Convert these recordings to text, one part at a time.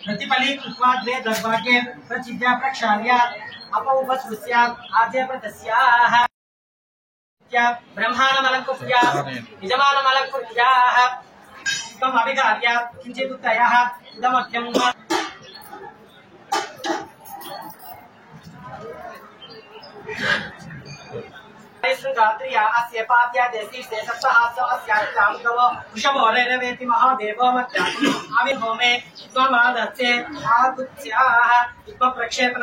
प्रतिफली कृत्वा द्वे दर्भाग्ये प्रचिद्या प्रक्षाल्य अपौपस्पृश्य आद्य प्रदस्याः ब्रह्माणमलङ्कृत्या यजमानमलङ्कृत्याः त्वम् अभिघात्य किञ्चिदुत्तयः इदमख्यम् वृषभोरेवेति महादेवो आविर्भौमे त्वमादत्ते आकुत्स्याः प्रक्षेपण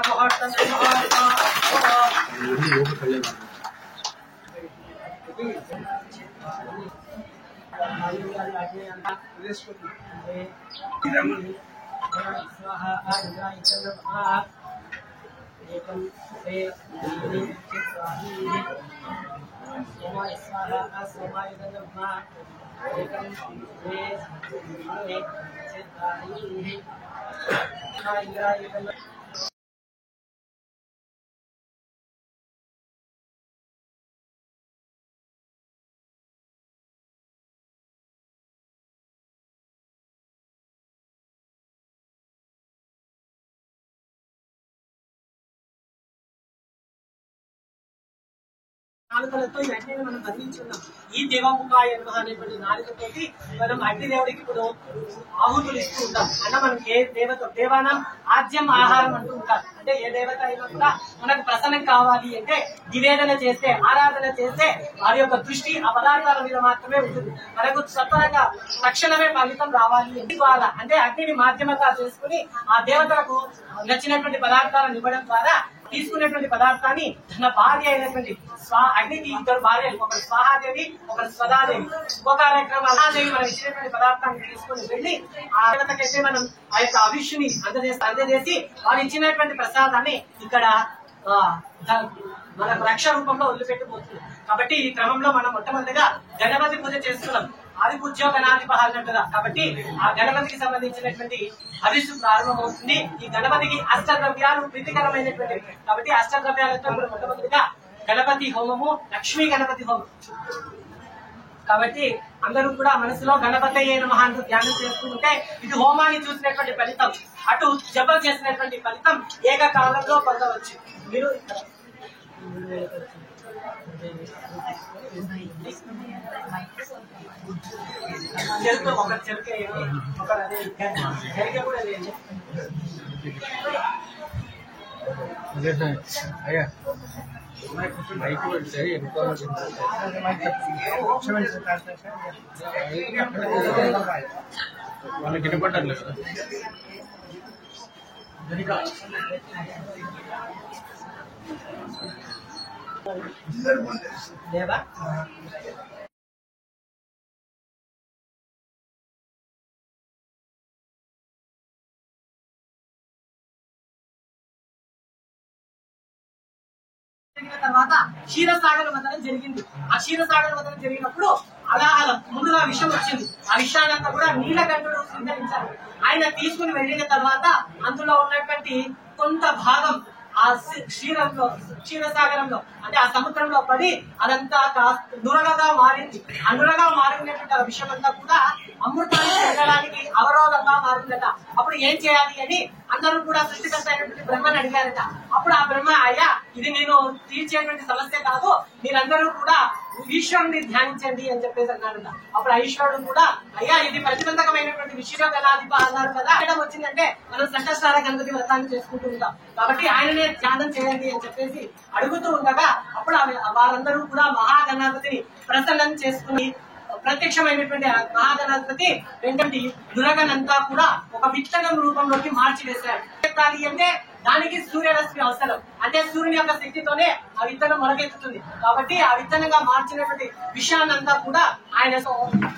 నాలుకలతో ఈ అగ్నిని మనం బంధించున్నాం. ఈ దేవముఖాయ నమః అనేటువంటి నాలుకతోటి మనం అగ్ని దేవుడికి ఇప్పుడు ఆహుతులు ఇస్తూ ఉంటాం. అంటే మనకి ఏ దేవత దేవానం ఆద్యం ఆహారం అంటూ ఉంటారు. అంటే ఏ దేవత అయినా కూడా మనకు ప్రసన్నం కావాలి అంటే నివేదన చేస్తే ఆరాధన చేస్తే వారి యొక్క దృష్టి ఆ పదార్థాల మీద మాత్రమే ఉంటుంది. మనకు స్వతహాగా తక్షణమే ఫలితం రావాలి ద్వారా అంటే అగ్నిని మాధ్యమంగా చేసుకుని ఆ దేవతలకు నచ్చినటువంటి పదార్థాలను ఇవ్వడం ద్వారా తీసుకునేటువంటి పదార్థాన్ని తన భార్య అయినటువంటి అగ్నికి ఇద్దరు భార్యలు, ఒకరు స్వాహాదేవి ఒకరు స్వదాదేవి. ఒక మహాదేవి మనం ఇచ్చినటువంటి పదార్థాన్ని తీసుకుని వెళ్లి ఆ దేవతకైతే మనం ఆ యొక్క అభిష్యుని అందజేసి వారు ఇచ్చినటువంటి ప్రసాదాన్ని ఇక్కడ మన రక్ష రూపంలో వదిలిపెట్టిపోతుంది. కాబట్టి ఈ క్రమంలో మనం మొట్టమొదటిగా గణపతి పూజ చేస్తున్నాం. ఆది పూజ్యో గణాధిపః అన్నట్టుగా. కాబట్టి ఆ గణపతికి సంబంధించినటువంటి హవిస్సు ప్రారంభమవుతుంది. ఈ గణపతికి అష్టద్రవ్యాలు ప్రీతికరమైనటువంటి కాబట్టి అష్టద్రవ్యాలతో మొట్టమొదటిగా గణపతి హోమము, లక్ష్మీ గణపతి హోమం. కాబట్టి అందరూ కూడా మనసులో గణపతి నమః అంటూ ధ్యానం చేసుకుంటే ఇది హోమాన్ని చూసినటువంటి ఫలితం, అటు జపం చేసినటువంటి ఫలితం ఏకకాలంలో పొందవచ్చు. మీరు చెరుకు ఒక చెరుకు చెరుక కూడా లేదు. అయ్యా వాళ్ళకి వినపడలేదు కదా. దేవా తర్వాత క్షీరసాగర మథనం జరిగింది. ఆ క్షీరసాగర మథనం జరిగినప్పుడు అలాహలం ముందుగా విషం వచ్చింది. ఆ విషయాన్నంతా కూడా నీలకంఠుడు స్వీకరించారు. ఆయన తీసుకుని వెళ్ళిన తర్వాత అందులో ఉన్నటువంటి కొంత భాగం ఆ క్షీరసాగరంలో అంటే ఆ సముద్రంలో పడి అదంతా నురగగా మారింది. ఆ నురగా మారినటువంటి ఆ విషయం అంతా కూడా అమృతాన్ని పెరగడానికి అవరోధంగా మారిందట. అప్పుడు ఏం చేయాలి అని అందరూ కూడా సృష్టికర్త అయినటువంటి బ్రహ్మని అడిగారట. అప్పుడు ఆ బ్రహ్మ, అయ్యా ఇది నేను తీర్చేటువంటి సమస్య కాదు, మీరందరూ కూడా ఈశ్వరుని ధ్యానించండి అని చెప్పేసి అన్నారట. అప్పుడు ఆ ఈశ్వరుడు కూడా, అయ్యా ఇది ప్రతిబంధకమైనటువంటి విశ్వగణాధిప అన్నారు కదా, ఎక్కడ వచ్చిందంటే మనం సంకష్టార గణపతి వ్రతాన్ని చేసుకుంటూ ఉంటాం కాబట్టి ఆయననే ధ్యానం చేయండి అని చెప్పేసి అడుగుతూ ఉండగా అప్పుడు వారందరూ కూడా మహాగణాధిపతిని ప్రసన్నం చేసుకుని ప్రత్యక్షమైనటువంటి మహాగణాధిపతి వెంటనే దురగనంతా కూడా ఒక విత్తనం రూపంలోకి మార్చివేశారు. అంటే దానికి సూర్యరశ్మి అవసరం. అంటే సూర్యుని యొక్క శక్తితోనే ఆ విత్తనం మొలకెత్తుతుంది. కాబట్టి ఆ విత్తనంగా మార్చినటువంటి విషయాన్నంతా కూడా ఆయన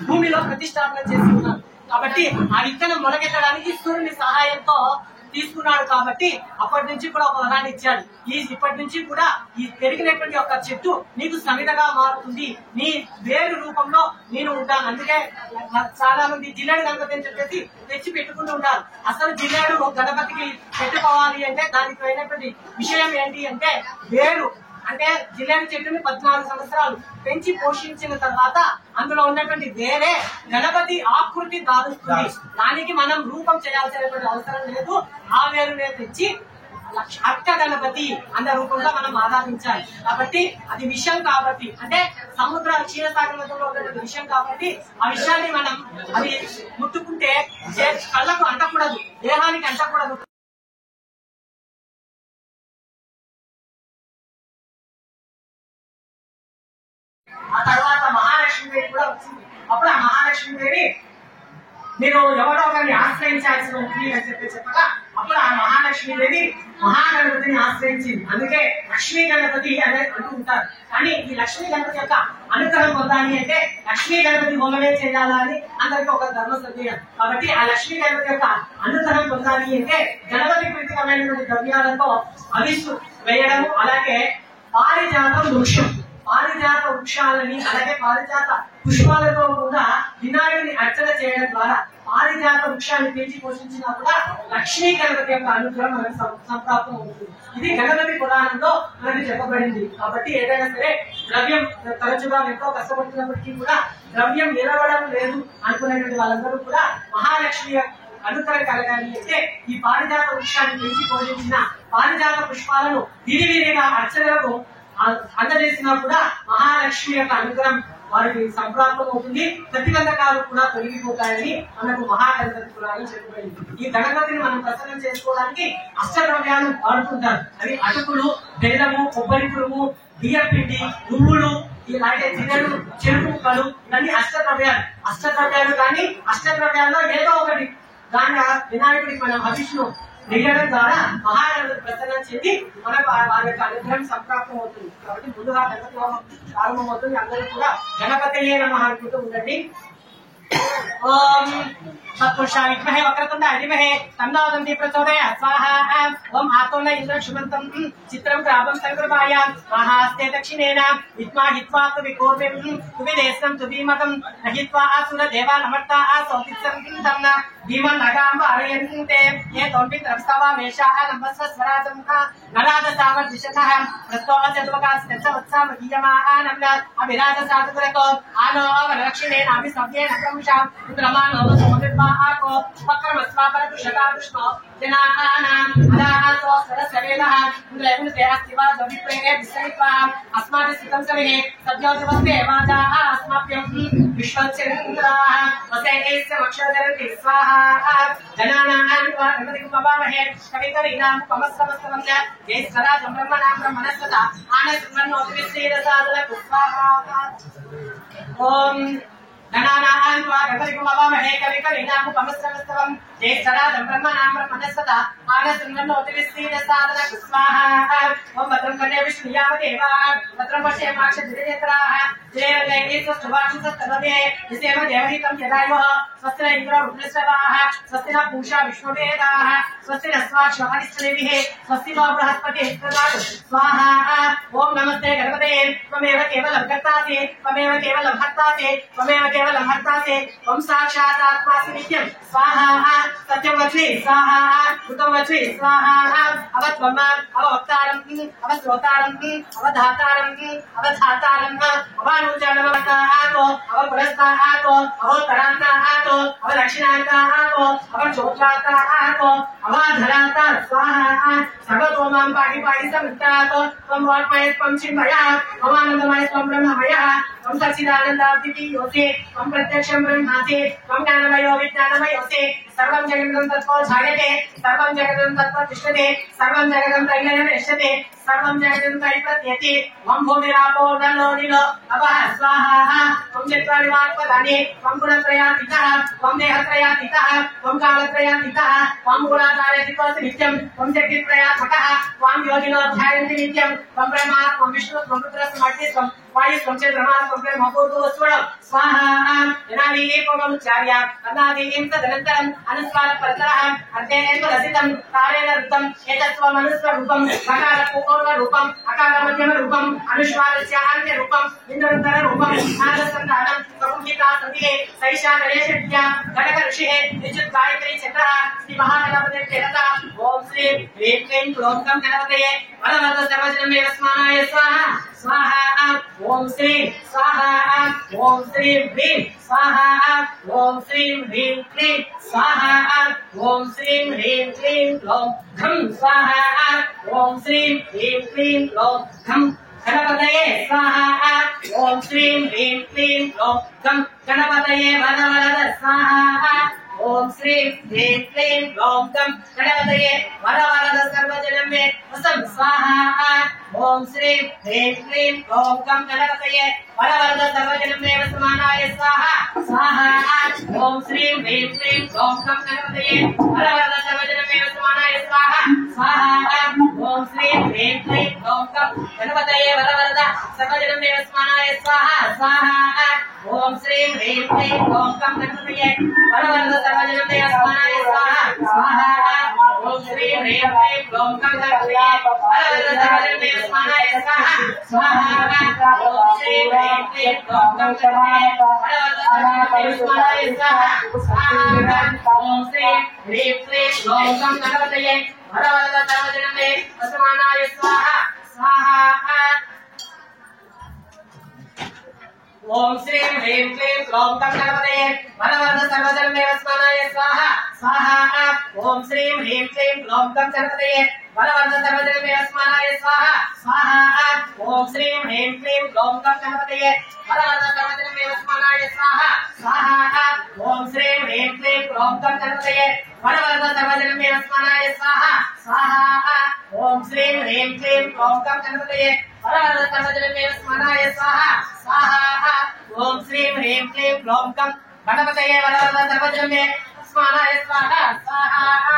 భూమిలో ప్రతిష్టాపన చేసి ఉన్నారు. కాబట్టి ఆ విత్తనం మొలకెత్తడానికి సూర్యుని సహాయంతో తీసుకున్నాడు. కాబట్టి అప్పటి నుంచి కూడా ఒక వరాన్ని ఇచ్చాడు. ఇప్పటి నుంచి కూడా ఈ పెరిగినటువంటి ఒక చెట్టు నీకు సమితగా మారుతుంది, నీ వేరు రూపంలో నేను ఉంటాను. అందుకే చాలా మంది జిల్లాడు గణపతి అని చెప్పేసి తెచ్చి పెట్టుకుంటూ ఉంటారు. అసలు జిల్లాడు గణపతికి పెట్టుకోవాలి అంటే దానికి అయినటువంటి విషయం ఏంటి అంటే వేరు. అంటే జిల్లాడి చెట్టుని 14 సంవత్సరాలు పెంచి పోషించిన తర్వాత అందులో ఉన్నటువంటి వేరే గణపతి ఆకృతి దారుస్తుంది. దానికి మనం రూపం చేయాల్సినటువంటి అవసరం లేదు. ఆ వేరునే తెచ్చి అర్క గణపతి అన్న రూపంలో మనం ఆరాధించాలి. కాబట్టి అది విషయం కాబట్టి, అంటే సముద్ర క్షీరసాగరంలో ఉన్నటువంటి విషయం కాబట్టి ఆ విషయాన్ని మనం అది ముట్టుకుంటే కళ్ళకు అంటకూడదు, దేహానికి అంటకూడదు. ఆ తర్వాత మహాలక్ష్మీదేవి కూడా వచ్చింది. అప్పుడు ఆ మహాలక్ష్మీదేవి నేను ఎవరో ఒకరిని ఆశ్రయించాల్సి ఉంది అని చెప్పగా అప్పుడు ఆ మహాలక్ష్మీదేవి మహాగణపతిని ఆశ్రయించింది. అందుకే లక్ష్మీ గణపతి అని అంటూ ఉంటారు. కానీ ఈ లక్ష్మీ గణపతి యొక్క అనుగ్రహం పొందాలి అంటే లక్ష్మీ గణపతి హోమమే చేయాలని అందరికీ ఒక ధర్మ సందేహం. కాబట్టి ఆ లక్ష్మీ గణపతి యొక్క అనుగ్రహం పొందాలి అంటే గణపతి ప్రీతికమైనటువంటి ద్రవ్యాలతో అవిస్తు వేయడం, అలాగే పారిజాత వృక్షం, పారిజాత వృక్షాలని అలాగే పారిజాత పుష్పాలతో కూడా వినాయకుని అర్చన చేయడం ద్వారా పారిజాత వృక్షాన్ని పెంచి పోషించినా కూడా లక్ష్మీ గణపతి యొక్క అనుగ్రహం మనకు సంప్రాప్తం అవుతుంది. ఇది గణపతి పురాణంలో మనకు చెప్పబడింది. కాబట్టి ఏదైనా సరే ద్రవ్యం తరచుగా ఎంతో కష్టపడుతున్నప్పటికీ కూడా ద్రవ్యం నిలవడం లేదు అనుకునేటువంటి వాళ్ళందరూ కూడా మహాలక్ష్మి అనుగ్రహం కలగాలి అంటే ఈ పారిజాత వృక్షాన్ని పెంచి పోషించిన పారిజాత పుష్పాలను విరివిరిగా అర్చనలకు అందజేసినా కూడా మహాలక్ష్మి యొక్క అనుగ్రహం వారికి సంప్రాప్తం అవుతుంది. ప్రతిబంధకాలు కూడా తొలగిపోతాయని మనకు మహాగణపతి పురాణం చెప్పబడింది. ఈ గణపతిని మనం ప్రసన్నం చేసుకోవడానికి అష్టద్రవ్యాలు వాడుతుంటారు. అవి అటుకులు, బెల్లము, కొబ్బరి పురుగు, బియ్యపిండి, నువ్వులు, ఇలాంటి జిల్లలు, చెరుకు ముక్కలు, ఇవన్నీ అష్టద్రవ్యాలు. అష్టద్రవ్యాలు కానీ అష్టద్రవ్యాల్లో ఏదో ఒకటి దాని వినాయకుడికి మనం అభిషేకం నెయ్యడం ద్వారా మహాగణపతి ప్రసన్నం చెంది మనకు వారి యొక్క అనుగ్రహం సంప్రాప్తం అవుతుంది. కాబట్టి ముందుగా గణపతి హోమం ప్రారంభమవుతుంది. అందరూ కూడా గణపతయే నమః అనుకుంటూ ఉండండి. ఓం సత్పురుషాయ విద్మహే వక్రతుండాయ ధీమహి తన్నో దంతి ప్రచోదయాత్ స్వాహా. ఓం ఆతోన ఇంద్ర శుభంతం చిత్రం గ్రామం సంకృపాయ మహాస్తే దక్షిణేన విద్మా హిత్వా తు వికోపిం తువిదేశం తుదీమకం నహిత్వా ఆసుర దేవానమర్తా ఆసోతిత్సం కిందమ్న భీమం నగాంబ అరయంతే ఏ తోంపి త్రస్తవా మేషా నంబస్వ స్వరాజం నరాజ సావర్ దిశనః ప్రస్తో చతువకాస్ తెచ్చవత్సా మహీయమానమ్న అభిరాజ సాతురకో ఆనో వరదక్షిణేన అభిసవ్యేన ప్రముషాం ఇంద్రమానో సమవిద్వాహాకో వక్రమస్వా పరపుషకారుష్ణో జనానాం అదాహాతో సరసవేలః ఇంద్రయముతే అస్తివా దవిప్రేరే విశ్రమిత్వాం అస్మాభి స్థితం సవిహే సద్యోజవస్తే వాజాః అస్మాభ్యం విశ్వచరింద్రాః వసేయస్య మక్షోదరతి స్వాహా. జనానాం గణపతిం పవామహే కవికరీనాం పమస్సమస్తవం జయస్వరాజం బ్రహ్మణాం బ్రహ్మణస్పత ఆనశ్వన్నోతి విశ్రీరసాదలకు స్వాహా. ఓం गणानां त्वा गणपतिं भवामहे कविं कवीनामुपमस्रवस्तवं ज्येष्ठराजं ब्रह्मणां ब्रह्मणस्पता आनशृण्वन्नोतिविश्रीदसादन स्वाहा ओं भद्रं कर्णे विष्णुयाम देवाः भद्रं पश्येमाक्षभिर्यत्राः जयरङ्गैर्यस्तुभाषुस्तवदे विसेम देवहितं यदायुः स्वस्ति न इन्द्रो वृद्धश्रवाः स्वस्ति न पूषा विश्ववेदाः स्वस्ति न स्वाक्षहरिश्चदेविः स्वस्ति नो बृहस्पतिः ददातु स्वाहा ओं नमस्ते गणपतये त्वमेव केवलं कर्तासि त्वमेव केवलं हर्तासि त्वमेव केवलं हर्तासि त्वं साक्षात् आत्मासि नित्यं स्वाहा सत्यं वच्मि स्वाहा कृतं वच्मि स्वाहा अवत्वम् अववक्तारम् अवश्रोतारम् अवधातारम् अवधातारम् अवानुजानमवताहातो अवपुरस्ताहातो अवोत्तरान्ताहातो अवदक्षिणान्ताहातो अवचोत्रान्ताहातो अवाधरान्ता स्वाहा सर्वतो मां पाहि पाहि समृतातो त्वं वाक्मय त्वं चिन्मयः त्वमानन्दमय त्वं ब्रह्ममयः त्वं सच्चिदानन्दाब्धियोऽसि त्वं प्रत्यक्षं ब्रह्मासि त्वं ज्ञानमयो विज्ञानमयोऽसि सर्वं जगदं तत्त्वो जायते सर्वं जगदं तत्त्वो तिष्ठति सर्वं जगदं तैलेन नश्यते सर्वं जगदं तैपत्यति त्वं भूमिरापो नलो निलो अवः स्वाहा त्वं चत्वारि वाक्पदानि त्वं गुणत्रयातीतः त्वं देहत्रयातीतः त्वं कालत्रयातीतः त्वं गुणाकारयतिकोऽसि नित्यं त्वं शक्तित्रयात्मकः त्वं योगिनो ध्यायन्ति नित्यं त्वं ब्रह्मा त्वं विष्णु त्वं रुद्रः त्वं वायु त्वं चन्द्रमा त्वं ब्रह्मभूतोऽस्वरं स्वाहा यनादीः पूर्वमुच्चार्य अन्नादीं तदनन्तरम् अनुस्वारपरतरः अर्धेन रसितं तारेण ऋतं एतत्त्वमनुस्वरूपं सकारपूर्वरूपम् अकारमध्यमरूपम् अनुस्वारस्य अन्त्यरूपम् इन्द्ररुद्ररूपम् नादसन्धानं प्रपुञ्जिता सन्धिः सैषा गणेशविद्या घटक ऋषिः विद्युत् गायत्री चक्रः श्री महागणपतिर्देवता ॐ श्रीं ह्रीं क्लीं क्लौं गं गणपतये वरवरद सर्वजनमेव स्मराय स्वाहा स्वाहा ओम श्री स्वाहा ओम श्री ह्रीं स्वाहा ओम श्री ह्रीं क्लीं स्वाहा ओम श्री ह्रीं क्लीं क्लौं घं स्वाहा ओम श्री ह्रीं क्लीं क्लौं घं गणपतये स्वाहा ओम श्री ह्रीं क्लीं क्लौं घं गणपतये वरवरद स्वाहा ओम श्री ह्रीं क्लीं क्लौं गं गणपतये वरवरद सर्वजनं मे वसं स्वाहा ओम श्री ह्रीं क्लीं क्लौं गं गणपतये वरवरद सर्वजनं मे वसमानाय स्वाहा स्वाहा ओम श्री ह्रीं क्लीं क्लौं गं गणपतये वरवरद सर्वजनं मे वसमानाय स्वाहा स्वाहा ओम श्री ह्रीं क्लीं क्लौं गं गणपतये वरवरद सर्वजनं मे वसमानाय स्वाहा स्वाहा ओम श्री ह्रीं क्लीं क्लौं गं गणपतये वरवरद सर्वजनं मे वसमानाय स्वाहा स्वाहा ओम श्री ह्रीं क्लीं क्लौं गं गणपतये वरवरद सर्वजनं मे वसमानाय स्वाहा स्वाहा ओम श्री ह्रीं क्लीं क्लौं गं गणपतये वरवरद सर्वजनं मे वसमानाय स्वाहा स्वाहा ओम श्री ह्रीं क्लीं क्लौं गं गणपतये वरवरद सर्वजनं मे वसमानाय स्वाहा स्वाहा ओम श्री ह्रीं क्लीं क्लौं गं गणपतये वरवरद सर्वजनं मे वसमानाय स्वाहा स्वाहा ओम श्री ह्रीं क्लीं क्लौं गं गणपतये वरवरद सर्वजनं मे वसमानाय स्वाहा स्वाहा ओम श्री ह्रीं क्लीं क्लौं गं गणपतये वरवरद सर्वजनं मे वसमानाय स्वाहा स्वाहा ओम श्री ह्रीं क्लीं क्लौं गं गणपतये वरवरद सर्वजनं मे वसमानाय स्वाहा स्वाहा ओम श्री ह्रीं क्लीं क्लौं गं गणपतये वरवरद सर्वजनं मे वसमानाय स्वाहा स्वाहा ओम श्री ह्रीं क्लीं क्लौं गं गणपतये वरवरद सर्वजनं मे वसमानाय स्वाहा स्वाहा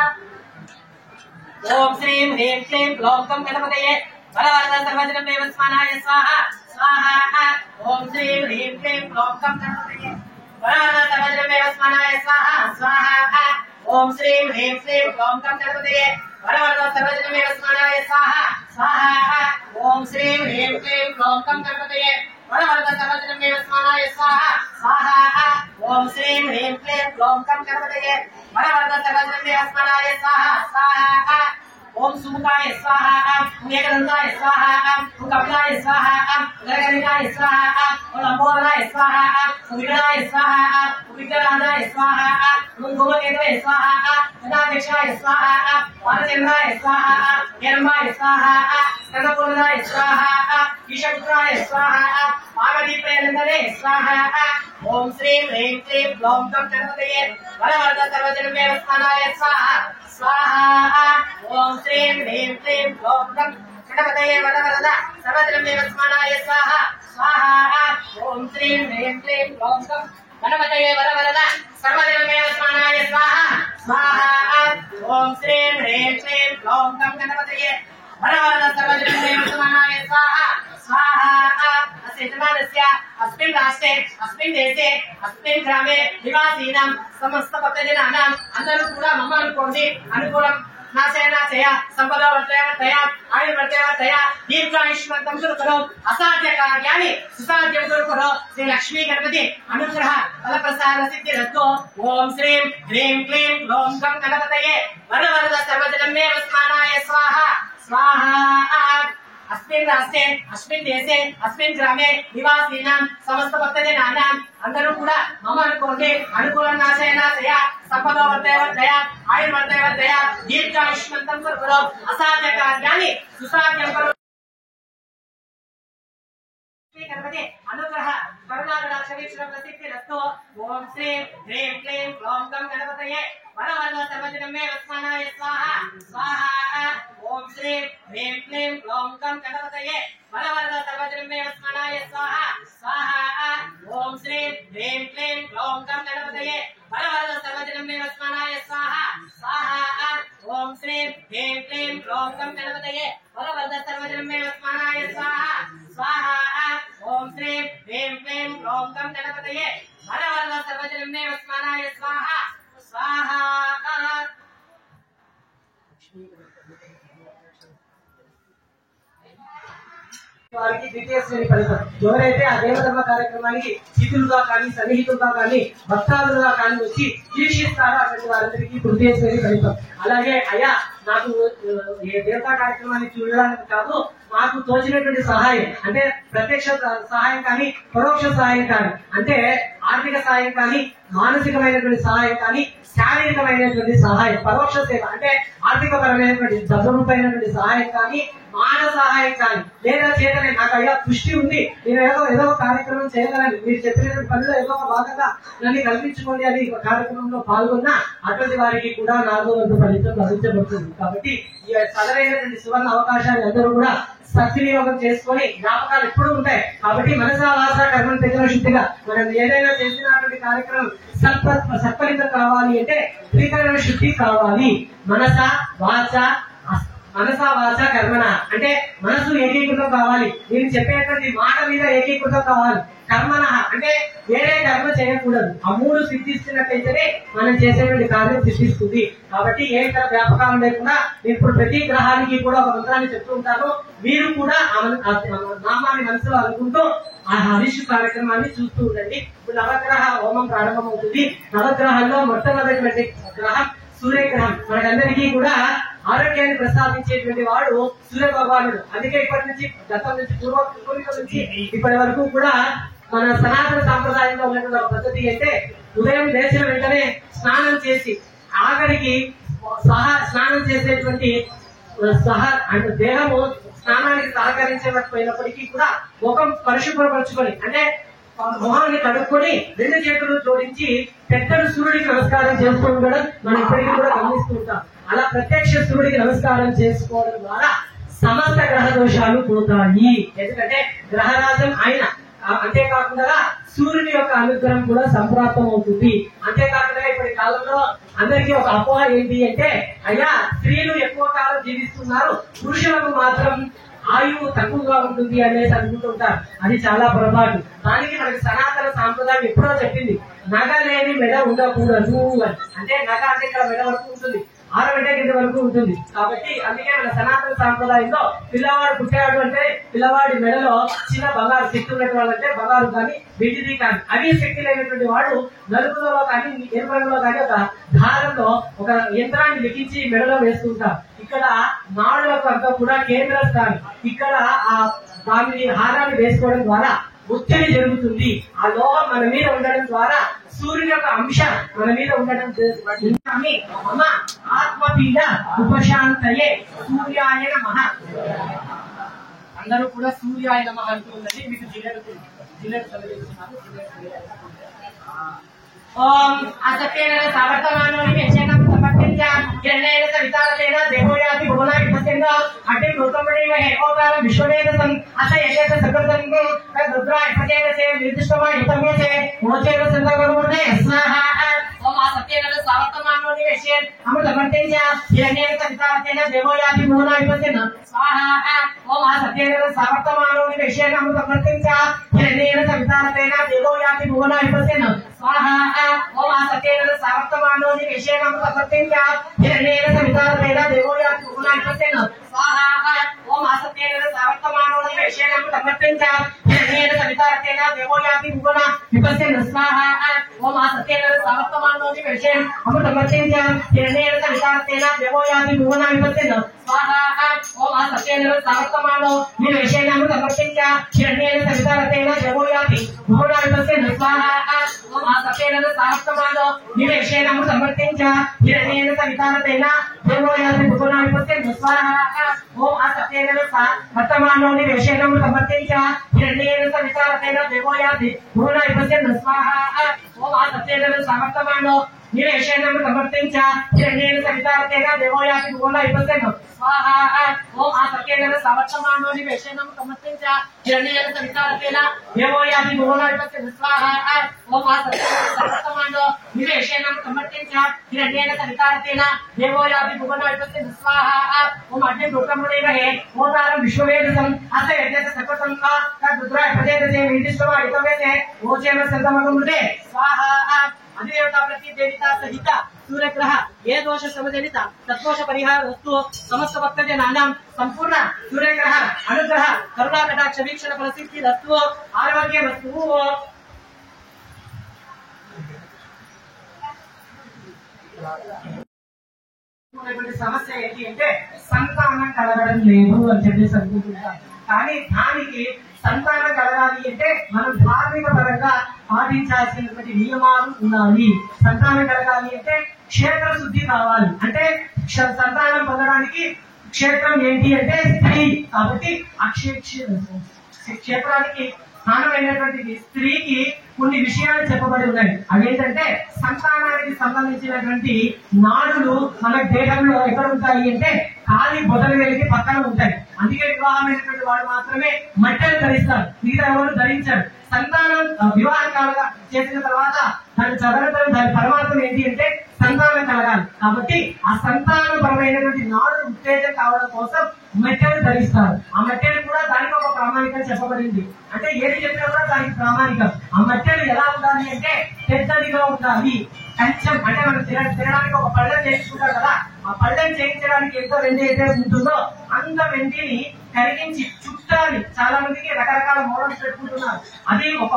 ओम श्री ह्रीं क्लीं क्लौं गं गणपतये वरवरद सर्वजनं मे वसमानाय स्वाहा स्वाहा ओम श्री ह्रीं क्लीं क्लौं गं गणपतये वरवरद सर्वजनं मे वसमानाय स्वाहा स्वाहा ओम श्री ह्रीं क्लीं क्लौं गं गणपतये वरवरद सर्वजनं मे वसमानाय स्वाहा स्वाहा ओम श्री ह्रीं क्लीं क्लौं गं गणपतये वरवरद सर्वजनं मे वसमानाय स्वाहा स्वाहा ओम श्री ह्रीं क्लीं क्लौं गं गणपतये वरवरद सर्वजनं मे वसमानाय स्वाहा स्वाहा ओम सुमुखाय स्वाहा ओम एकदन्ताय स्वाहा ओम कपिलाय स्वाहा ओम गणगणिताय स्वाहा ओम लंबोदराय स्वाहा ओम विघ्नाय स्वाहा ओम विघ्नराजाय स्वाहा ओम धूमकेतवे स्वाहा गणाध्यक्षाय स्वाहा वानचन्द्राय स्वाहा निर्माय स्वाहा सर्वपूर्णाय स्वाहा ईशपुत्राय स्वाहा पार्वती प्रेरणरे स्वाहा ओम श्री ह्रीं क्लीं क्लौं गं गणपतये वरवरद सर्वजनं मे वसमानाय स्वाहा स्वाहा ओम श्री ह्रीं क्लीं क्लौं गं गणपतये वरवरद सर्वजनं मे वसमानाय स्वाहा स्वाहा ओम श्री ह्रीं क्लीं क्लौं गं गणपतये वरवरद सर्वदेवमेव स्मरणाय स्वाहा स्वाहा ओम श्रीं ह्रीं क्लीं ग्लौं गं गणपतये वरवरद सर्वदेवमेव स्मरणाय स्वाहा स्वाहा अस्य जनानस्य अस्मिन् राष्ट्रे अस्मिन् देशे अस्मिन् ग्रामे निवासीनां समस्त भक्तजनानां అందరూ కూడా మమ్మ అనుకోండి అనుకూలం नाशय संपदा वर्तय आयुर्वर्तय दीर्घायुष्मंतं करो असाध्य कार्याणि सुसाध्यं करो श्री लक्ष्मी गणपति अनुग्रह फल प्रसाद सिद्धिरस्तु ओम श्रीं ह्रीं क्लीं ग्लौं गं गणपतये वरवरद सर्वजनमेव स्मरणाय स्वाहा स्वाहा अस्मिन् राष्ट्रे अस्मिन् देशे अस्मिन् ग्रामे निवासीनां समस्त भक्तजनानां అందరూ కూడా మమ అనుకోండి అనుకూలం నాశయ సంపద వర్తయ ఆయుర్వర్తయ దీర్ఘాయుష్మంతం కरो అసాధ్య కార్యాన్ని సుసాధ్యం కरो गणपति अनुग्रह करुणाकटाक्षवीक्षण प्रसिद्धिरस्तु ओम श्रीं ह्रीं क्लीं ग्लौं गं गणपतये वरवरद सर्वजनमेव स्मरणाय स्वाहा स्वाहा ओम श्रीं ह्रीं क्लीं ग्लौं गं गणपतये वरवरद सर्वजनमेव स्मरणाय स्वाहा स्वाहा ओम श्रीं ह्रीं क्लीं ग्लौं गं गणपतये वरवरद सर्वजनमेव स्मरणाय स्वाहा स्वाहा ओम श्रीं ह्रीं क्लीं ग्लौं गं गणपतये वरवरद सर्वजनमेव स्मरणाय स्वाहा स्वाहा ओम श्रीं ह्रीं क्लीं ग्लौं गं गणपतये वरवरद सर्वजनमेव स्मरणाय स्वाहा स्वाहा వారికి ద్వితీయ శ్రేణి ఫలితం ఎవరైతే ఆ దేవధర్మ కార్యక్రమానికి శిథిలుగా కానీ సన్నిహితులుగా కానీ భక్తాదులుగా కానీ వచ్చి వీక్షిస్తారో అటువంటి వారందరికీ తృతీయ శ్రేణి ఫలితం. అలాగే అయ్యా నాకు దేవతా కార్యక్రమాన్ని చూడడానికి కాదు మాకు తోచినటువంటి సహాయం అంటే ప్రత్యక్ష సహాయం కానీ పరోక్ష సహాయం కానీ అంటే ఆర్థిక సహాయం కానీ మానసికమైనటువంటి సహాయం కానీ శారీరకమైనటువంటి సహాయం పరోక్ష సేవ అంటే ఆర్థిక పరమైనటువంటి డబ్బు రూపమైనటువంటి సహాయం కానీ మాన సహాయం కానీ లేదా చేతనే నాకు అయ్యా పుష్టి ఉంది నేను ఏదో ఒక కార్యక్రమం చేయగలను మీరు చెప్పినటువంటి పనిలో ఏదో ఒక భాగంగా నన్ను కల్పించుకోండి అని కార్యక్రమంలో పాల్గొన్నా అటువంటి వారికి కూడా 4వ వంతు ఫలితం లభించబడుతుంది. కాబట్టి ఈ సరైనటువంటి సువర్ణ అవకాశాన్ని అందరూ కూడా సద్వినియోగం చేసుకొని జ్ఞాపకాలు ఎప్పుడు ఉంటాయి. కాబట్టి మనసా వాస కర్మను తెచ్చిన శుద్ధిగా మనం ఏదైనా చేసినటువంటి కార్యక్రమం సత్ఫలితం కావాలి అంటే త్రికరణ శుద్ధి కావాలి. మనసా వాచ కర్మణ అంటే మనసు ఏకీకృతం కావాలి. నేను చెప్పేటువంటి మాట మీద ఏకీకృతం కావాలి. కర్మణ అంటే వేరే కర్మ చేయకూడదు. ఆ 3 సిద్ధిస్తున్నట్టయితేనే మనం చేసేటువంటి కార్యం సిద్ధిస్తుంది. కాబట్టి ఏ ఇతర వ్యాపకాలు లేకుండా ఇప్పుడు ప్రతి గ్రహానికి కూడా ఒక మంత్రాన్ని చెప్తూ ఉంటాను. మీరు కూడా నామాన్ని మనసులో అనుకుంటూ ఆ హరీష్ కార్యక్రమాన్ని చూస్తూ ఉండండి. ఇప్పుడు నవగ్రహ హోమం ప్రారంభమవుతుంది. నవగ్రహాల్లో మొట్టమొదటి గ్రహం సూర్యగ్రహం. మనకందరికీ కూడా ఆరోగ్యాన్ని ప్రసాదించేటువంటి వాడు సూర్య భగవానుడు. అందుకే ఇప్పటి నుంచి గతం నుంచి పూర్వీకుల నుంచి ఇప్పటి వరకు కూడా మన సనాతన సాంప్రదాయంలో ఉన్నటువంటి ఒక పద్ధతి అంటే ఉదయం లేచిన వెంటనే స్నానం చేసి ఆఖరికి స్నానం చేసేటువంటి అంటే దేహము స్నానానికి సహకరించకపోయినప్పటికీ కూడా ముఖం పరిశుభ్రపరచుకొని అంటే మొహాన్ని కడుక్కొని 2 చేతులు జోడించి పెద్దడు సూర్యుడికి నమస్కారం చేస్తూ ఉండడం మనం ఇప్పటికీ కూడా గమనిస్తూ ఉంటాం. అలా ప్రత్యక్ష సూర్యుడికి నమస్కారం చేసుకోవడం ద్వారా సమస్త గ్రహ దోషాలు పోతాయి. ఎందుకంటే గ్రహరాజం ఆయన. అంతేకాకుండా సూర్యుని యొక్క అనుగ్రహం కూడా సంప్రాప్తం అవుతుంది. అంతేకాకుండా ఇప్పటి కాలంలో అందరికీ ఒక అపోహ ఏంటి అంటే అయ్యా స్త్రీలు ఎక్కువ కాలం జీవిస్తున్నారు, పురుషులకు మాత్రం ఆయువు తక్కువగా ఉంటుంది అనేది అనుకుంటుంటారు. అది చాలా పొరపాటు. దానికి మనకి సనాతన సాంప్రదాయం ఎప్పుడో చెప్పింది నగ లేని మెడ ఉండకూడదు అని. అంటే నగ అంటే ఇక్కడ మెడ వరకు ఉంటుంది, 6 గంటల కింద వరకు ఉంటుంది. కాబట్టి అందుకే మన సనాతన సాంప్రదాయంలో పిల్లవాడు పుట్టాడు అంటే పిల్లవాడి మెడలో చిన్న బంగారు శక్తి ఉన్నటువంటి వాళ్ళంటే బంగారు కానీ వెండిది కానీ అవి శక్తి లేనటువంటి వాడు నలుగులో కానీ ఎరుపలో కానీ ఒక దారంలో ఒక యంత్రాన్ని లిఖించి మెడలో వేస్తుంటారు. ఇక్కడ నాడులకు అంతా కూడా కేంద్ర స్థానం. ఇక్కడ ఆ దాన్ని హారాన్ని వేసుకోవడం ద్వారా ఒత్తిడి జరుగుతుంది. ఆ లోహం మన మీద ఉండడం ద్వారా సూర్యుని యొక్క అంశ మన మీద ఉండడం ఆత్మపీడ ఉపశాంతయే సూర్యాయ నమః. అందరూ కూడా సూర్యాయ నమః అంటుందని మీకు జిల్లెడు చదివిస్తున్నారు. ఓం అసత్యేన సావర్తమానోని యజ్ఞం సంపత్తి సమర్పించ హిరణ్యేన సవితారతేన దేవోయాతి భువనా విపస్యంగా అగ్ని గౌతమణీమహే అవతారం విశ్వవేదసం అస యజేత సకృతం రుద్రా యజేతసే నిర్దిష్టమా యుతమేసే మోచేత సందర్భమునే స్నాహ ఓం ఆ సత్యేన సావర్తమానోని వేషేన్ అమృత సమర్పించ హిరణ్యేన సవితారతేన దేవోయాతి భువనా విపస్యంగా స్వాహ ఓం ఆ సత్యేన సావర్తమానోని వేషేన్ అమృత సమర్పించ హిరణ్యేన సవితారతేన దేవోయాతి భువనా విపస్యంగా స్వాహ ఓం ఆ సత్యేన సావర్తమానోని వేషేన్ అమృత సమర్పించ హిరణ్యేన సవితారతేన దేవోయాతి భువనా విపస్యంగా స్వాహ ఓం ఆ సత్యేన సావర్తమానోని వేషేన్ అమృత సమర్పించ హిరణ్యేన సవితారతేన దేవోయాతి భువనా విపస్యంగా స్వాహ ఓం ఆ సత్యేన సావర్తమానోని వేషేన్ అమృత సమర్పించ హిరణ్యేన సవితారతేన దేవోయాతి భువనా విపస్యంగా స్వాహ ఓం ఆ సత్యేన సావర్తమానో నివేశేన అమృత సమర్పించ హిరణ్యేన సవితారతేన దేవోయాతి భువనా విపస్యంగా స్వాహ ఓం ఆ సత్యేన సావర్తమానో నివేశేన అమృత సమర్పించ హిరణ్యేన సవితారతేన దేవోయాతి భువనా విపస్యంగా స్వాహ ఓం ఆ సత్యేన సావర్తమానో నివేశేన అమృత సమర్పించ హిరణ్యేన సవితారతేన దేవోయాతి భువనా విపస్యంగా స్వాహ ఓం ఆ సత్యేన సావర్తమానో నివేశేన అమృత సమర్పించ హిరణ్యేన సవితారతేన దేవోయాతి భువనా విపస్యంగా స్వాహ ఓం ఆ సత్యేన సావర్తమానో నివేశేన అమృత సమర్పించ హిరణ్యేన సవితారతేన దేవోయాతి భువనా విపస్యంగా స్వాహ ఓం ఆ సత్యేన సావర్తమానో నివేశేన అమృత సమర్పించ హిరణ్యేన సవితారతేన దేవోయాతి భువనా విపస్యంగా స్వాహ ఓం అగ్ని గౌతమణీమహే అవతారం విశ్వవేదసం అస యజేత సకృతం రుద్రా యజేతసే నిర్దిష్టమా యుతమేసే మోచేన సందర్భమునే స్వాహ अधिदेवता प्रतिदेवता सहित सूर्यग्रह ये दोष समजनित तत्दोष परिहार वस्तु समस्त भक्तजनानां संपूर्ण सूर्यग्रह अनुग्रह करुणा कटाक्ष वीक्षण फलसिद्धि वस्तु आरोग्य वस्तु సమస్య ఏంటి అంటే సంతానం కలగడం లేదు అని చెప్పేసి అనుకుంటున్నాం. కానీ దానికి సంతానం కలగాలి అంటే మనం ధార్మిక పరంగా పాటించాల్సినటువంటి నియమాలు ఉన్నాయి. సంతానం కలగాలి అంటే క్షేత్ర శుద్ధి కావాలి. అంటే సంతానం పొందడానికి క్షేత్రం ఏంటి అంటే స్త్రీ. కాబట్టి క్షేత్రానికి స్థానమైనటువంటి స్త్రీకి కొన్ని విషయాలు చెప్పబడి ఉన్నాయి. అవేంటంటే సంతానానికి సంబంధించినటువంటి నాడులు మన దేహంలో ఎక్కడ ఉంటాయి అంటే కాలి బొదలు వెళ్ళి పక్కన ఉంటాయి. అందుకే వివాహమైనటువంటి వాడు మాత్రమే మట్టెలు ధరిస్తారు, మిగతా ఎవరు ధరించారు. సంతానం వివాహం చేసిన తర్వాత దాని చదవడం దాని పరమాత్మ ఏంటి అంటే సంతానం కలగాలి. కాబట్టి ఆ సంతానం పరమైనటువంటి నాడు ఉత్తేజం కావడం కోసం మెట్టెలు ధరిస్తారు. ఆ మెట్టెలు కూడా దానికి ఒక ప్రామాణికం చెప్పబడింది. అంటే ఏది చెప్పినా కూడా దానికి ప్రామాణికం. ఆ మెట్టెలు ఎలా ఉండాలి అంటే పెద్దదిగా ఉండాలి. కంచం అంటే మనం తినడానికి ఒక పళ్ళెం చేయించుకుంటాం కదా, ఆ పళ్ళెం చేయించడానికి ఎంత వెండి అయితే ఉంటుందో అంత వెండిని కరిగించి చుట్టాలి. చాలా మందికి రకరకాల మోడల్స్ పెట్టుకుంటున్నారు. అది ఒక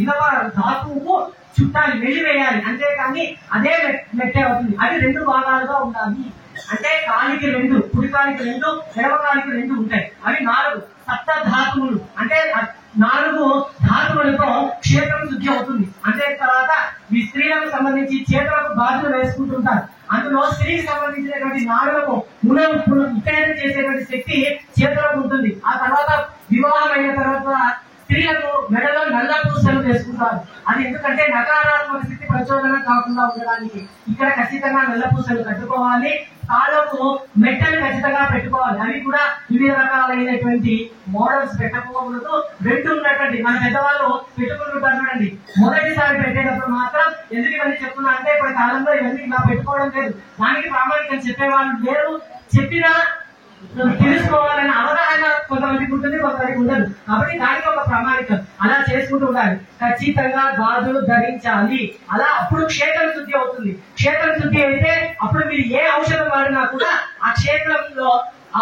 ఇనప ధాతువు చుట్టాలి, వెలివేయాలి. అంతేకాని అదే మెట్టే అవుతుంది. అది 2 భాగాలుగా ఉండాలి. అంటే కాలికి 2, కుడి కాలికి 2, ఎడమ కాలికి 2 ఉంటాయి. అవి 4 సప్త ధాతువులు. అంటే 4 ధాతువులతో క్షేత్రం శుద్ధి అవుతుంది. అంతే తర్వాత ఈ స్త్రీలకు సంబంధించి చేతులకు గాజులు వేసుకుంటుంటారు. అందులో స్త్రీకి సంబంధించినటువంటి నాడులకు ఉత్తేజం చేసేటువంటి శక్తి చేతులకు ఉంటుంది. ఆ తర్వాత వివాహం అయిన తర్వాత స్త్రీలకు మెడలో నల్ల పూసలు వేసుకుంటారు. అది ఎందుకంటే నకారాత్మక స్థితి ప్రచోదనం కాకుండా ఉండడానికి. ఇక్కడ ఖచ్చితంగా నల్ల పూసలు కట్టుకోవాలి. కాళ్ళకు మెట్టలు ఖచ్చితంగా పెట్టుకోవాలి. అవి కూడా వివిధ రకాలైనటువంటి మోడల్స్ పెట్టకపోకూడదు. 2 ఉన్నటువంటి మన పెద్దవాళ్ళు పెట్టుకుంటుంటారు చూడండి. మొదటిసారి పెట్టేటప్పుడు మాత్రం ఎందుకు ఇవన్నీ చెప్తున్నా అంటే ఇప్పుడు కాలంలో ఇవన్నీ ఇలా పెట్టుకోవడం లేదు. దానికి ప్రామాణికం చెప్పేవాళ్ళు లేరు. చెప్పినా తెలుసుకోవాలనే అవగాహన కొంతమందికి ఉంటుంది, కొంతమందికి ఉండదు. కాబట్టి దానికి ఒక ప్రామాణికం అలా చేసుకుంటూ ఉండాలి. ఖచ్చితంగా గాజులు ధరించాలి. అలా అప్పుడు క్షేత్రం శుద్ధి అవుతుంది. క్షేత్రం శుద్ధి అయితే అప్పుడు మీరు ఏ ఔషధం వాడినా కూడా ఆ క్షేత్రంలో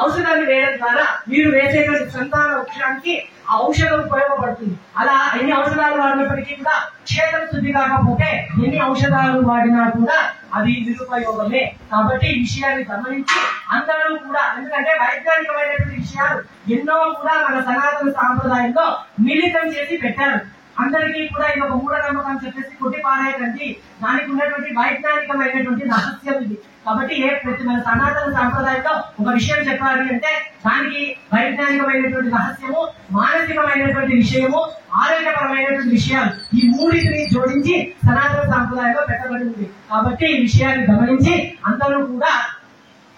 ఔషధాన్ని వేయడం ద్వారా మీరు వేసేటువంటి సంతాన వృక్షానికి ఆ ఔషధం ఉపయోగపడుతుంది. అలా ఎన్ని ఔషధాలు వాడినప్పటికీ కూడా క్షేత్రం శుద్ధి కాకపోతే ఎన్ని ఔషధాలు వాడినా కూడా అది నిరుపయోగమే. కాబట్టి ఈ విషయాన్ని గమనించి అందరూ కూడా, ఎందుకంటే వైజ్ఞానికమైనటువంటి విషయాలు ఎన్నో కూడా మన సనాతన సాంప్రదాయంలో మిళితం చేసి పెట్టారు. అందరికీ కూడా ఇది ఒక మూఢనమ్మకం చెప్పేసి కొట్టి పారేయకండి. దానికి ఉన్నటువంటి వైజ్ఞానికమైనటువంటి రహస్యం ఇది. కాబట్టి ప్రతి మన సనాతన సాంప్రదాయంలో ఒక విషయం చెప్పాలి అంటే దానికి వైజ్ఞానికమైనటువంటి రహస్యము, మానసికమైనటువంటి విషయము, ఆరోగ్యపరమైనటువంటి విషయాలు, ఈ మూడింటిని జోడించి సనాతన సాంప్రదాయంలో పెట్టబడి ఉంది. కాబట్టి ఈ విషయాన్ని గమనించి అందరూ కూడా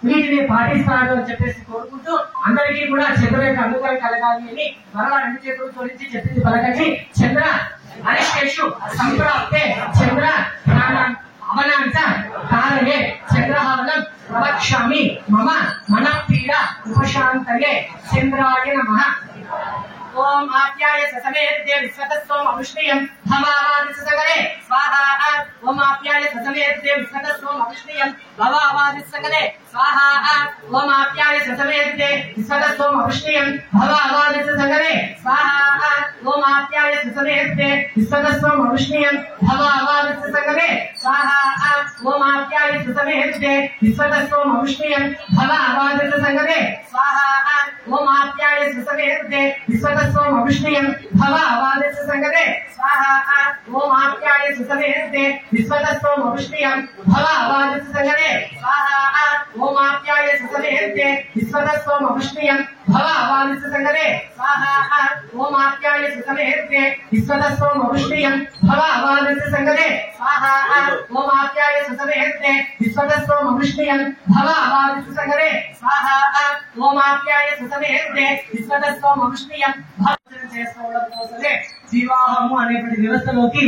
వీటిని పాటిస్తారు అని చెప్పేసి కోరుకుంటూ అందరికీ కూడా చంద్ర యొక్క అనుగ్రహం కలగాలి అని మరలా 2 చేతులు తొలగించి చెప్పింది పలకండి. చంద్ర అరిష్టేషు సంప్రాప్తే చంద్ర అవనాంచ కారయే చంద్రహావనం ప్రవక్ష్యామి మమ మనఃపీడ ఉపశాంతయే చంద్రాయ నమః. ఓం ఆప్యాయ ససమేత్తే విశ్వతస్వం అవిష్ణీయం భవావాది సగలే స్వాహా. ఓం ఆప్యాయ ససమేత్తే విశ్వతస్వం అవిష్ణీయం భవావాది సగలే స్వాహా. ఓం ఆప్యాయ ససమేత్తే విశ్వతస్వం అవిష్ణీయం భవావాది సగలే స్వాహా. ఓం ఆప్యాయ ససమేత్తే విశ్వతస్వం అవిష్ణీయం భవావాది సగలే స్వాహా. ఓం ఆప్యాయ ససమేత్తే విశ్వతస్వం అవిష్ణీయం భవావాది సగలే స్వాహా. ఓం ఆప్యాయ ససమేత్తే విశ్వతస్వం అవిష్ణీయం భవావాది సగలే స్వాహా. ఓం ఆప్యాయ ససమేత్తే విశ్వతస్వం అవిష్ణీయం భవావాది సగలే స్వాహా. ఓం ఆప్యాయ ససమేత్తే విశ్వతస్వం అవిష్ణీయం భవావాది సగలే స్వాహా. ఓం ఆప్యాయ ససమేత్తే విశ్వతస్వం అవిష్ణీయం భవావాది సగలే స్వాహా. ఓం ఆప్యాయ ససమేత్తే విశ్వతస్వం అవిష్ణీయం భవావాది సగలే స్వాహా. ఓం ఆప్యాయ ససమేత్తే విశ్వతస్వం అవిష్ణీయం చేసుకోవడం కోసమే వివాహము అనేటువంటి వ్యవస్థలోకి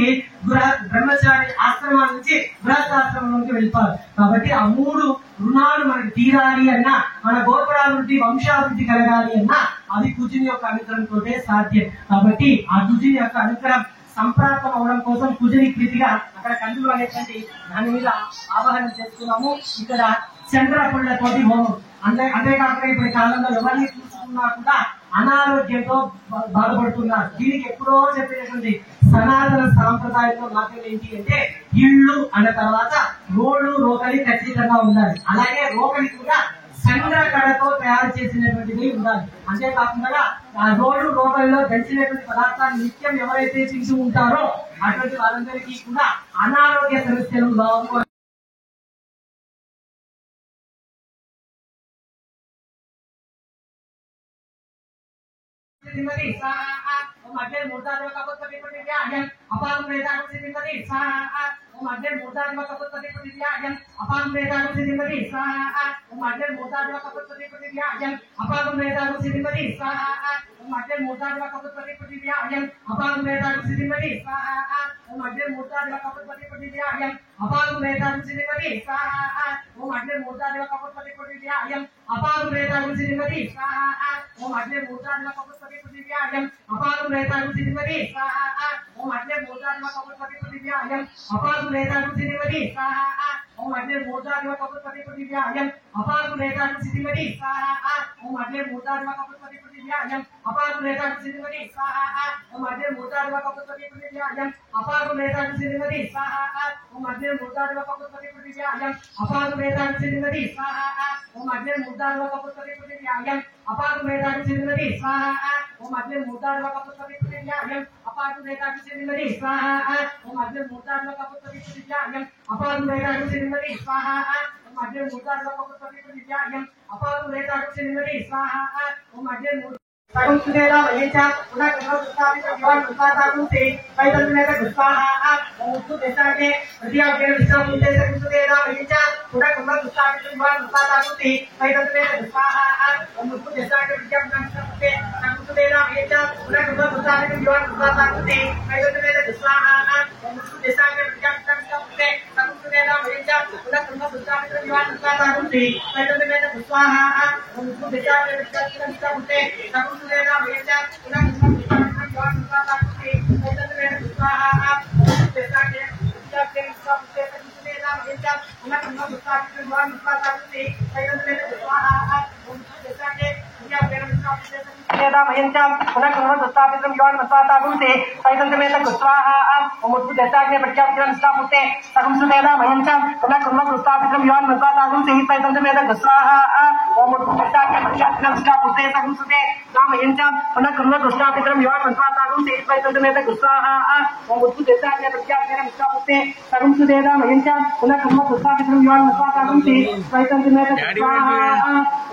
బ్రహ్మచారి ఆశ్రమం నుంచి గృహస్థాశ్రమంలోకి వెళ్తారు. కాబట్టి ఆ 3 రుణాలు మనకి తీరాలి అన్నా, మన గోపురాభివృద్ధి వంశాభివృద్ధి కలగాలి అన్నా అది కుజుని యొక్క అనుగ్రహంతో సాధ్యం. కాబట్టి ఆ కుజుని యొక్క అనుగ్రహం సంప్రాప్తం అవడం కోసం కుజుని ప్రీతిగా అక్కడ కందులు అనేటువంటి దాని మీద ఆవాహన చేసుకున్నాము. ఇక్కడ చంద్రపుళ్ళతోటి హోమం. అంతేకాకుండా ఇప్పుడు కాలంలో ఎవరిని చూసుకున్నా కూడా అనారోగ్యంతో బాధపడుతున్నారు. దీనికి ఎప్పుడో చెప్పినటువంటి సనాతన సాంప్రదాయంలో మాత్రం ఏంటి అంటే ఇళ్ళు అన్న తర్వాత రోడ్లు రోకలి ఖచ్చితంగా ఉండాలి. అలాగే రోకలి కూడా చంద్రకళతో తయారు చేసినటువంటిది ఉండాలి. అంతేకాకుండా ఆ రోడ్లు రోకలిలో దంచినటువంటి పదార్థాలు నిత్యం ఎవరైతే తింటూ ఉంటారో అటువంటి వారందరికీ కూడా అనారోగ్య సమస్యలు రావు. మధ్య మూర్ధాత్మ కపుత్పతి ప్రతిజ్ఞాయం అపారం వేదాలు సిద్ధిమతి స్వాహా. మధ్య మూర్ధాత్మ కపుత్పతి ప్రతిజ్ఞాయం అపారం వేదాలు సిద్ధిమతి స్వాహా. మధ్య మూర్ధాత్మ కపుత్పతి ప్రతిజ్ఞాయం అపారం వేదాలు సిద్ధిమతి స్వాహా. మధ్య మూర్ధాత్మ కపుత్పతి ప్రతిజ్ఞాయం అపారం వేదాలు సిద్ధిమతి స్వాహా. మధ్య మూర్ధాత్మ కపుత్పతి ప్రతిజ్ఞాయం అపారం వేదాలు సిద్ధిమతి స్వాహా. మధ్య మూర్ధాత్మ కపుత్పతి ప్రతిజ్ఞాయం అపారం వేదాలు సిద్ధిమతి స్వాహా. మధ్య మూర్ధాత్మ కపుత్పతి ప్రతిజ్ఞాయం అపారం వేదాలు సిద్ధిమతి స్వాహా. మధ్య మూర్ధాత్మ కపుత్పతి ప్రతిజ్ఞాయం అపారం వేదాలు సిద్ధిమతి స్వాహా. మధ్య మూర్ధాత్మ కపుత్పతి ప్రతిజ్ఞాయం అపారం వేదాలు సిద్ధిమతి స్వాహా. మధ్య మూర్ధాత్మ కపుత్పతి ప్రతిజ్ఞాయం అపారం వేదాలు సిద్ధిమతి స్వాహా. మధ్య మూర్ధాత్మ కపుత్పతి ప్రతిజ్ఞాయం అపారం వేదాలు సిద్ధిమతి స్వాహా. మధ్య మూర్ధాత్మ కపుత్పతి ప్రతిజ్ఞాయం అపారం వేదాలు సిద్ధిమతి స్వాహా. మధ్య మూర్ధాత్మ కపుత్పతి ప్రతిజ్ఞాయం అపారం వేదాలు సిద్ధిమతి స్వాహా. మధ్య మూర్ధాత్మ కపుత్పతి ప్రతిజ్ఞాయం అపారం వేదాలు సిద్ధిమతి స్వాహా. మధ్య మూర్ధాత్మ కపుత్పతి ప్రతిజ్ఞాయం అపారం వేదాలు సిద్ధిమతి స్వాహా. మధ్య మూర్ధాత్మ కపుత్పతి ప్రతిజ్ఞాయం అపారం వేదాలు సిద్ధిమతి స్వాహా. మధ్య సగుంసుదేలా వయేచా పునః వివాహ వైదంతునేత గుస్వాహా. ముత్తు దేశాకే ప్రతియాగే విశ్రాముతే సగుంసుదేలా వయేచా పునః వివాహ వైదంతునేత గుస్వాహా. ముత్తు దేశాకే విద్యాభ్యాసే సగుంసుదేలా వయేచా పునః వివాహ వైదంతునేత గుస్వాహా. ముత్తు దేశాకే విద్యాభ్యాసే సగుంసుదేలా వయేచా పునః వివాహ వైదంతునేత గుస్వాహా. ముత్తు దేశాకే విద్యాభ్యాసే సగుంసుదేలా వయేచా పునః పునః मुद्दु दत्ताग्ने प्रत्याप्तिरं स्थापुते सकं सुतेदा मयंचम पुनः कुर्म कृतापित्रं योन मन्त्रादागं सेहितैतंतमेद गस्वाहा ओम मुद्दु दत्ताग्ने प्रत्याप्तिरं स्थापुते सकं सुते मयंचम पुनः कुर्म कृतापित्रं योन मन्त्रादागं सेहितैतंतमेद गस्वाहा ओम मुद्दु दत्ताग्ने प्रत्याप्तिरं स्थापुते सकं सुतेदा मयंचम पुनः कुर्म कृतापित्रं योन मन्त्रादागं सेहितैतंतमेद गस्वाहा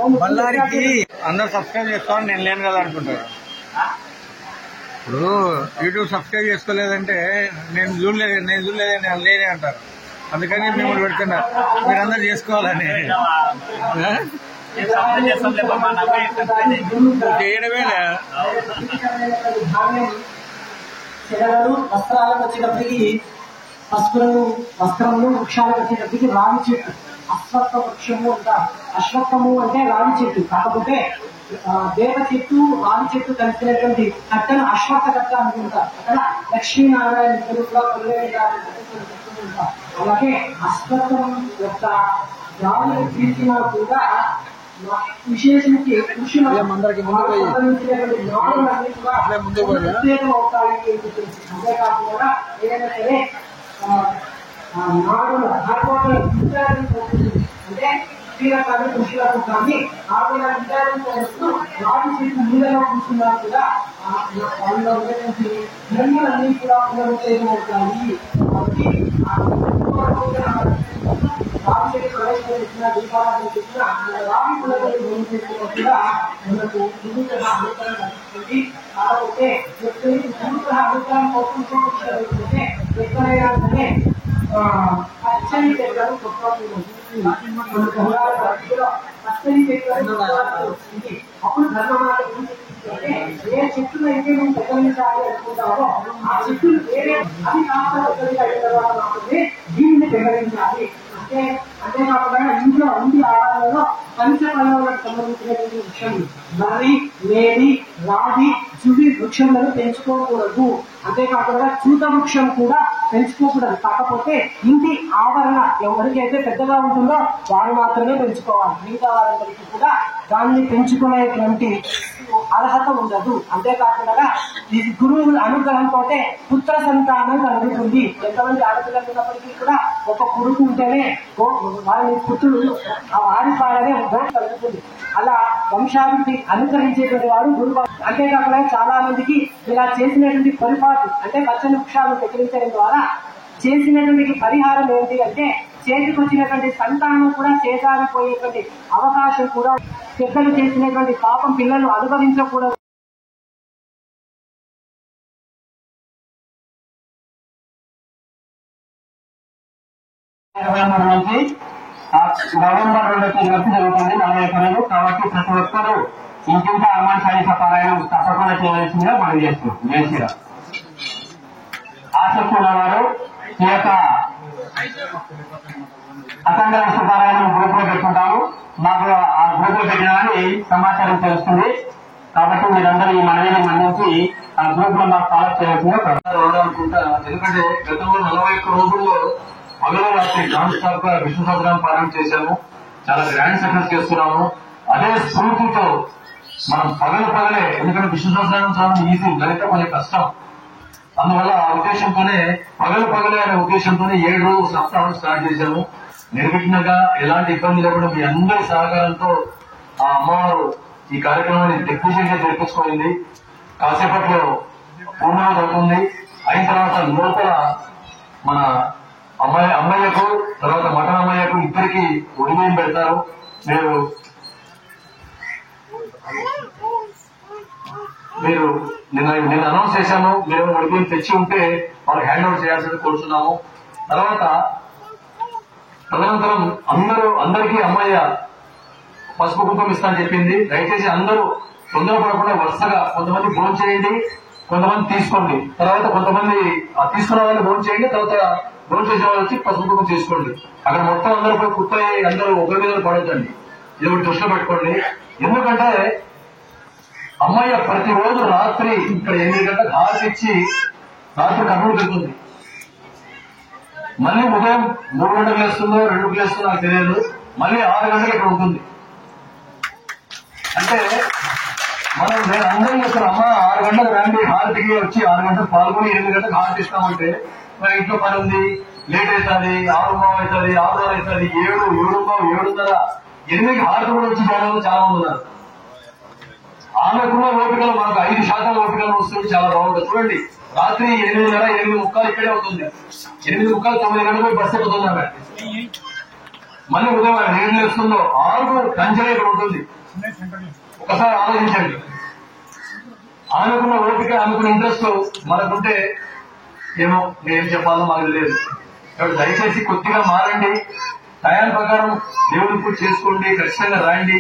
ओम బల్లారికి అందరూ సబ్స్క్రైబ్ చేసుకోవాలి, నేను లేను కదా అనుకుంటారు. ఇప్పుడు యూట్యూబ్ సబ్స్క్రైబ్ చేసుకోలేదంటే నేను లేనే అంటారు. అందుకని మిమ్మల్ని పెడుతున్నారు, మీరందరూ చేసుకోవాలని. చేయడమే వస్త్రాలకు వచ్చేటప్పటికి వస్త్రములు వృక్షాలకు వచ్చేటప్పటికి రావి చెట్టు అశ్వత్థ వృక్షము అంటారు. అశ్వత్థము అంటే రావి చెట్టు, కాకపోతే దేవ చెట్టు రావి చెట్టు కలిసినటువంటి కట్టను అశ్వత్థ కట్ట అనుకుంటారు. అక్కడ లక్ష్మీనారాయణ ఇద్దరు కూడా ఉంటారు. అలాగే అశ్వత్థం యొక్క రావులు తీర్చినా కూడా విశేషానికి ప్రత్యేకం అవుతాయి. అంతేకాకుండా ఏదైనా సరే అంటే స్త్రీలకు పురుషులకు కానీ ఆడపిల్ల విచారించవచ్చు. రాజు చేసి మూలలో కూర్చున్నారు కూడా వాళ్ళలో ఉన్నటువంటి ధర్మాలన్నీ కూడా పునరుద్ధరణమవుతాయి. కాబట్టి రాజు చేసి ప్రవేశం చేసిన దీపారాధన చేసిన రావి పునరుద్ధరణ కూడా మనకు గురుగ్రహ అనుగ్రహం లభిస్తుంది. కాకపోతే గురుగ్రహ అనుగ్రహం కోసం చూపించకపోతే ఎక్కడైనా సరే పచ్చని చెట్లను పచ్చని చెట్లను అప్పుడు ధర్మమాత ఏ చెట్టును అయితే మేము పెద్దలించాలి అనుకుంటామో ఆ చెట్టును వేరే అది కాకుండా పెద్దలిగా అయిన తర్వాత మాత్రమే దీన్ని పెద్దలించాలి. అంతేకాకుండా ఇంట్లో అన్ని ఆహారాలలో పంచపల్లవులకు సంబంధించినటువంటి వృక్షం మర్రి, మేడి, రాగి, చుడి వృక్షములను పెంచుకోకూడదు. అంతేకాకుండా చూత వృక్షం కూడా పెంచుకోకూడదు. కాకపోతే ఇంటి ఆవరణ ఎవరికైతే పెద్దగా ఉంటుందో వారు మాత్రమే పెంచుకోవాలి. మిగతా వారందరికీ కూడా దాన్ని పెంచుకునేటువంటి అర్హత ఉండదు. అంతేకాకుండా ఈ గురువు అనుగ్రహంతో పుత్ర సంతానం కలుగుతుంది. ఎంతమంది ఆడపిల్లలు ఉన్నప్పటికీ కూడా ఒక కొడుకు ఉంటేనే వారి పుత్రుడు వారి ద్వారానే కలుగుతుంది. అలా వంశాభివృద్ధి అనుగ్రహించేటువంటి వాడు గురువు. అంతేకాకుండా చాలా మందికి ఇలా చేసినటువంటి పొరపాటు అంటే పచ్చని వృక్షాలను పెకిరించడం ద్వారా చేసినటువంటి పరిహారం ఏంటి అంటే చేతికి వచ్చినటువంటి సంతానం కూడా చేజారిపోయేటువంటి అవకాశం కూడా. పెద్దలు చేసినటువంటి పాపం పిల్లలు అనుభవించకూడదు. నవంబర్ 2కి జరుగుతుంది 41 రోజులు. కాబట్టి ప్రతి ఒక్కరూ ఇంటింట హనుమాన్ చాలీసా పారాయణం తప్పకుండా చేయవలసిందిగా మనం చేస్తున్నాం. జయశ్రీరామ్. ఆసక్తి ఉన్నవారు ఈ యొక్క అఖండ విశ్వపారాయణం గ్రూప్ లో పెట్టుకుంటాము. మాకు ఆ గ్రూప్ లో పెట్టినామని సమాచారం తెలుస్తుంది. కాబట్టి మీరందరూ ఈ మనవిని మన్నించి ఆ గ్రూప్ లో మాకు ఫాలో చేయాల్సిందిగా అనుకుంటా. ఎందుకంటే గతంలో 41 రోజుల్లో పగల రాత్రి నాన్ స్టాప్ గా విష్ణు సహస్రనామ పారాయణ చేశాము. చాలా గ్రాండ్ సక్సెస్ చేస్తున్నాము. అదే స్ఫూర్తితో మనం పగలే, ఎందుకంటే విష్ణు సహస్రనామం చాలా ఈజీ, గణిత కొంచెం కష్టం. అందువల్ల ఆ ఉద్దేశంతోనే పగలే అనే ఉద్దేశంతోనే 7 రోజులు సప్తాహం స్టార్ట్ చేశాము. నిర్విఘ్నంగా ఎలాంటి ఇబ్బంది లేకుండా మీ అందరి సహకారంతో ఆ అమ్మవారు ఈ కార్యక్రమాన్ని దిగ్విజయంగా జరిపించుకోయింది. కాసేపట్లో పూర్ణావతి అవుతుంది. అయిన తర్వాత లోపల మన అమ్మయ్యకు తర్వాత మటన్ అమ్మయ్యకు ఇద్దరికి ఉడిమేం పెడతారు. మీరు నిన్న అనౌన్స్ చేశాము. మేము ఉడిమేం తెచ్చి ఉంటే వాళ్ళకి హ్యాండ్ ఓవర్ చేయాల్సింది కోరుతున్నాము. తర్వాత తదనంతరం అందరికీ అమ్మయ్య పసుపు కుంకుమ ఇస్తా అని చెప్పింది. దయచేసి అందరూ తొందరపడకుండా వరుసగా కొంతమంది భోజనం చేయండి, కొంతమంది తీసుకోండి. తర్వాత కొంతమంది తీసుకున్న వాళ్ళు భోజనం చేయండి, తర్వాత భోజనం చేసే వాళ్ళు వచ్చి పసుపు కుంకుమ తీసుకోండి. అక్కడ మొత్తం అందరూ పోయి కుట్టయి అందరూ ఒకరి మీద పడొద్దండి. ఇది ఒకటి దృష్టిలో పెట్టుకోండి. ఎందుకంటే అమ్మయ్య ప్రతిరోజు రాత్రి ఇక్కడ 8 గంటలకు హారతి ఇచ్చి రాత్రి కర్నూలు వెళ్తుంది. మళ్ళీ ఉదయం 3 గంటలకు లేస్తుందో 2కి లేస్తుందో నాకు తెలియదు. మళ్ళీ 6 గంటలకు ఇక్కడ ఉంటుంది. అంటే నేను అందరం చెప్తాను, అమ్మ 6 గంటలకు రండి, హారతికి వచ్చి 6 గంటలకు పాల్గొని 8 గంటలకు హారతి ఇస్తామంటే మరి ఇంట్లో పని ఉంది, లేట్ అవుతుంది, 6:30 అవుతుంది, 6:30 అవుతుంది, 7, 7:30, 7:30, 8కి హారతి కూడా వచ్చి జనాలు చాలా మంది ఉన్నారు. ఆమెకున్న ఓపికలు మనకు 5% ఓపికలు వస్తుంది, చాలా బాగుంటుంది. చూడండి, రాత్రి 8:30, 8:45 ఇక్కడే అవుతుంది. 8:45, 9 గంటలకు బస్సు ఎక్కుతుంది ఆమె. మళ్ళీ ఉదయం 7 వస్తుందో 6 కంచెలు ఇక్కడ ఉంటుంది. ఒకసారి ఆలోచించండి. ఆమెకున్న ఓపిక, ఆమెకున్న ఇంట్రెస్ట్ మనకుంటే ఏమో నేనేం చెప్పాలో మాకు లేదు. కాబట్టి దయచేసి కొద్దిగా మారండి, టైం ప్రకారం దేవుడి పూజ చేసుకోండి, ఖచ్చితంగా రాండి.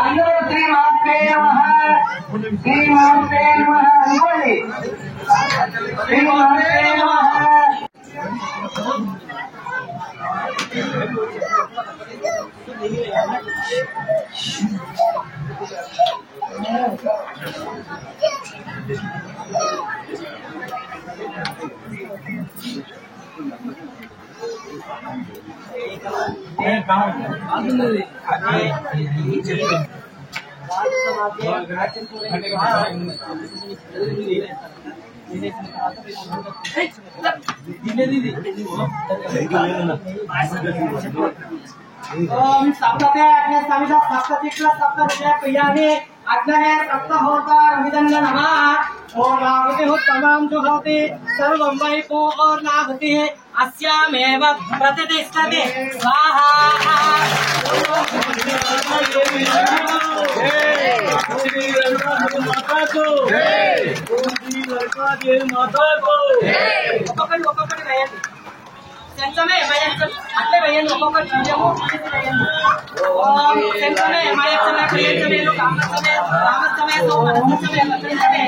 అందరూ శ్రీమాత్రే నమః, శ్రీమాత్రే నమః అనుకోండి. శ్రీమాత్రే నమః. ओम सप्तते अग्ने सविता सप्ततिक्र सप्तविजय प्रियानि अग्नये सप्तहोता रविदन्न नमः। ओम आहुतिः तमाम जुहोति सर्वं वै पूर्णाहुति अस्यामेव प्रतिष्ठते स्वाहा। ఒక్కొక్కటి వేయండి, సెంచమే అట్లే వేయండి, ఒక్కొక్కటి చూడము సెంచమే మాయచ్చమే ప్రియంచమేలు కామచ్చమే కామచ్చమే సోమచ్చమే లక్షణమే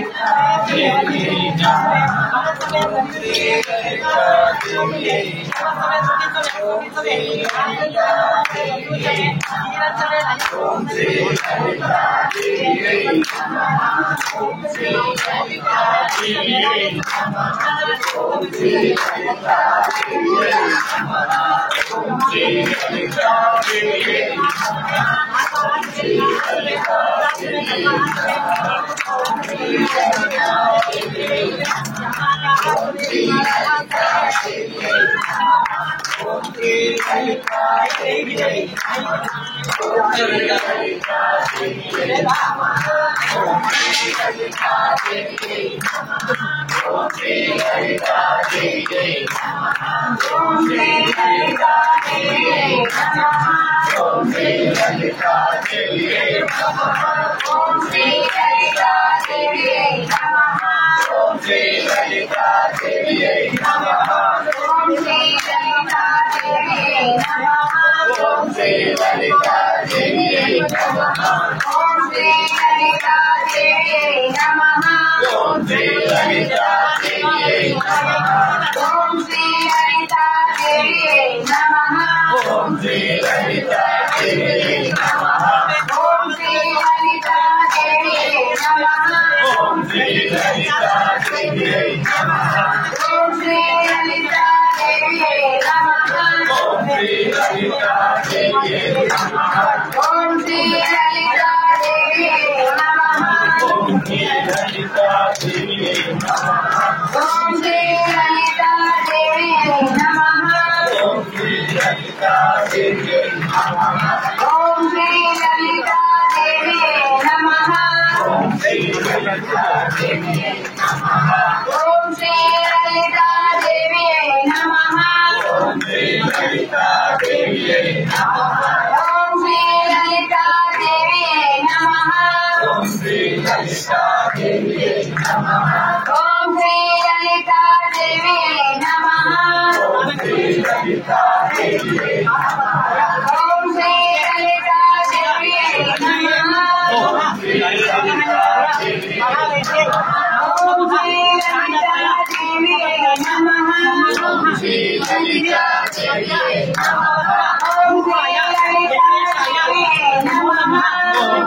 Namaha.